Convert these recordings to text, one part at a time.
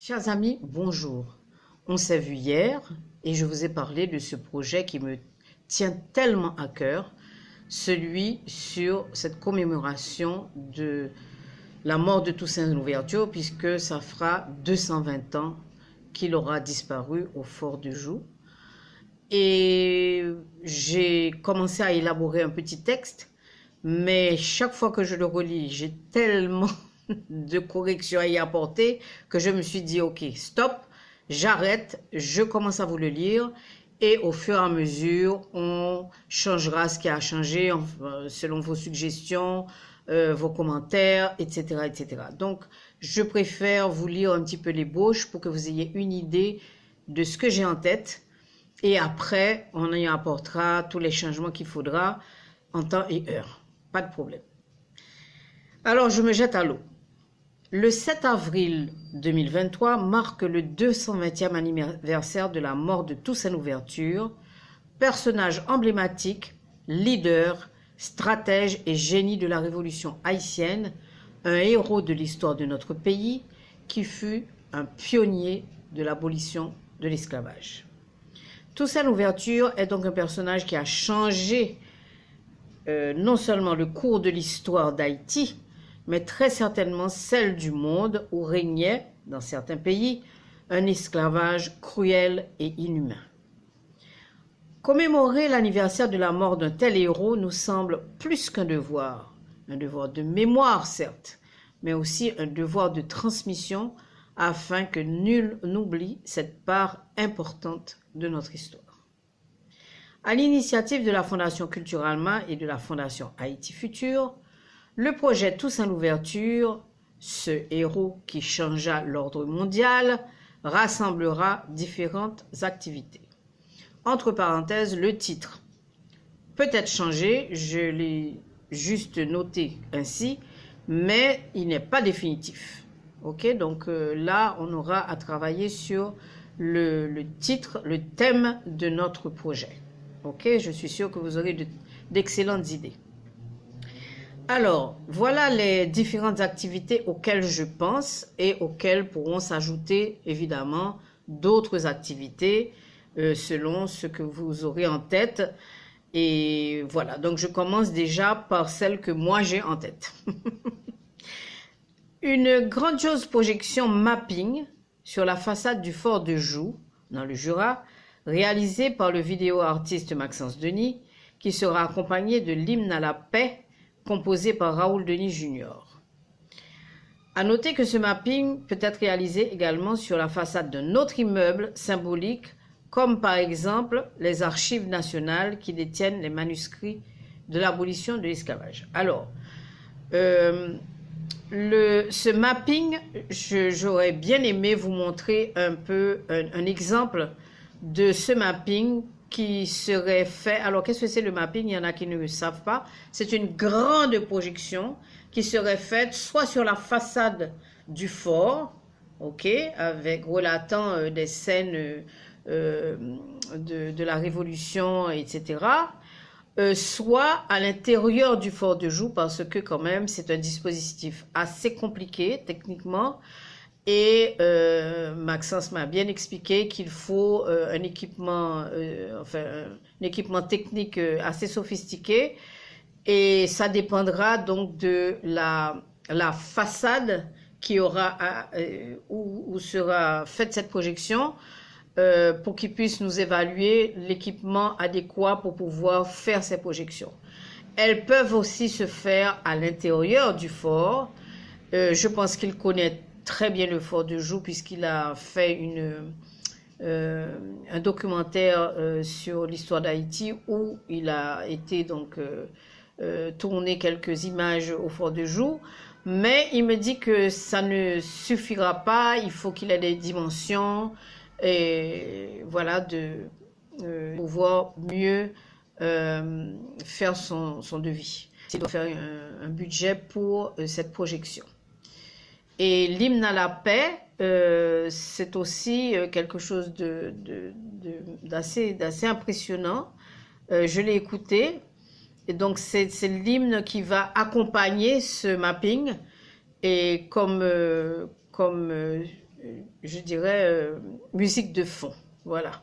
Chers amis, bonjour. On s'est vu hier et je vous ai parlé de ce projet qui me tient tellement à cœur, celui sur cette commémoration de la mort de Toussaint Louverture, puisque ça fera 220 ans qu'il aura disparu au fort de Joux. Et j'ai commencé à élaborer un petit texte, mais chaque fois que je le relis, j'ai tellement de corrections à y apporter que je me suis dit, ok, stop, j'arrête, je commence à vous le lire et au fur et à mesure, on changera ce qui a changé selon vos suggestions, vos commentaires, etc., etc. Donc, je préfère vous lire un petit peu l'ébauche pour que vous ayez une idée de ce que j'ai en tête et après, on y apportera tous les changements qu'il faudra en temps et heure. Pas de problème. Alors, je me jette à l'eau. Le 7 avril 2023 marque le 220e anniversaire de la mort de Toussaint Louverture, personnage emblématique, leader, stratège et génie de la révolution haïtienne, un héros de l'histoire de notre pays qui fut un pionnier de l'abolition de l'esclavage. Toussaint Louverture est donc un personnage qui a changé non seulement le cours de l'histoire d'Haïti, mais très certainement celle du monde où régnait, dans certains pays, un esclavage cruel et inhumain. Commémorer l'anniversaire de la mort d'un tel héros nous semble plus qu'un devoir de mémoire certes, mais aussi un devoir de transmission afin que nul n'oublie cette part importante de notre histoire. À l'initiative de la Fondation Culturalma et de la Fondation Haïti Futur, le projet Toussaint Louverture, ce héros qui changea l'ordre mondial, rassemblera différentes activités. Entre parenthèses, le titre peut être changé, je l'ai juste noté ainsi, mais il n'est pas définitif. Ok, donc là, on aura à travailler sur le titre, le thème de notre projet. Ok, je suis sûre que vous aurez d'excellentes idées. Alors, voilà les différentes activités auxquelles je pense et auxquelles pourront s'ajouter évidemment d'autres activités selon ce que vous aurez en tête. Et voilà, donc je commence déjà par celle que moi j'ai en tête. Une grandiose projection mapping sur la façade du fort de Joux, dans le Jura, réalisée par le vidéo-artiste Maxence Denis, qui sera accompagné de l'hymne à la paix composé par Raoul Denis Jr. À noter que ce mapping peut être réalisé également sur la façade d'un autre immeuble symbolique, comme par exemple les archives nationales qui détiennent les manuscrits de l'abolition de l'esclavage. Alors, ce mapping, j'aurais bien aimé vous montrer un peu un exemple de ce mapping qui serait fait. Alors, qu'est-ce que c'est le mapping? Il y en a qui ne le savent pas. C'est une grande projection qui serait faite soit sur la façade du fort, ok, avec relatant des scènes de la Révolution, etc., soit à l'intérieur du fort de Joux, parce que quand même, c'est un dispositif assez compliqué techniquement. Et Maxence m'a bien expliqué qu'il faut un équipement technique assez sophistiqué et ça dépendra donc de la façade qui aura où sera faite cette projection pour qu'ils puissent nous évaluer l'équipement adéquat pour pouvoir faire ces projections. Elles peuvent aussi se faire à l'intérieur du fort. Je pense qu'il connaît très bien le fort de Joux puisqu'il a fait un documentaire sur l'histoire d'Haïti où il a été donc tourné quelques images au fort de Joux, mais il me dit que ça ne suffira pas, il faut qu'il ait des dimensions et voilà de pouvoir mieux faire son devis. Il doit faire un budget pour cette projection. Et l'hymne à la paix, c'est aussi quelque chose d'assez impressionnant. Je l'ai écouté. Et donc, c'est l'hymne qui va accompagner ce mapping. Et comme je dirais, musique de fond. Voilà.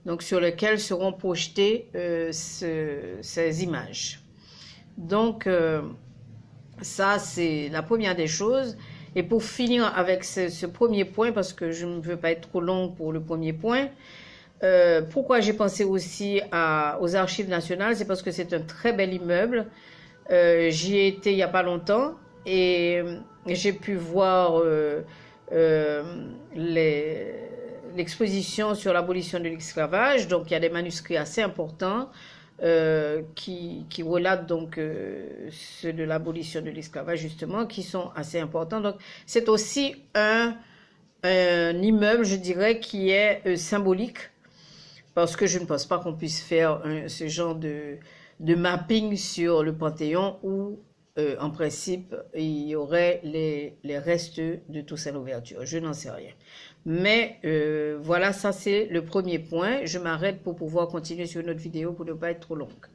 Donc, sur lequel seront projetées ces images. Donc, ça, c'est la première des choses. Et pour finir avec ce premier point, parce que je ne veux pas être trop long pour le premier point, pourquoi j'ai pensé aussi aux Archives nationales, c'est parce que c'est un très bel immeuble. J'y ai été il n'y a pas longtemps et j'ai pu voir l'exposition sur l'abolition de l'esclavage. Donc, il y a des manuscrits assez importants qui relatent donc ceux de l'abolition de l'esclavage, justement, qui sont assez importants. Donc, c'est aussi un immeuble, je dirais, qui est symbolique, parce que je ne pense pas qu'on puisse faire ce genre de mapping sur le Panthéon où, en principe, il y aurait les restes de Toussaint Louverture. Je n'en sais rien. Mais voilà, ça c'est le premier point. Je m'arrête pour pouvoir continuer sur une autre vidéo pour ne pas être trop longue.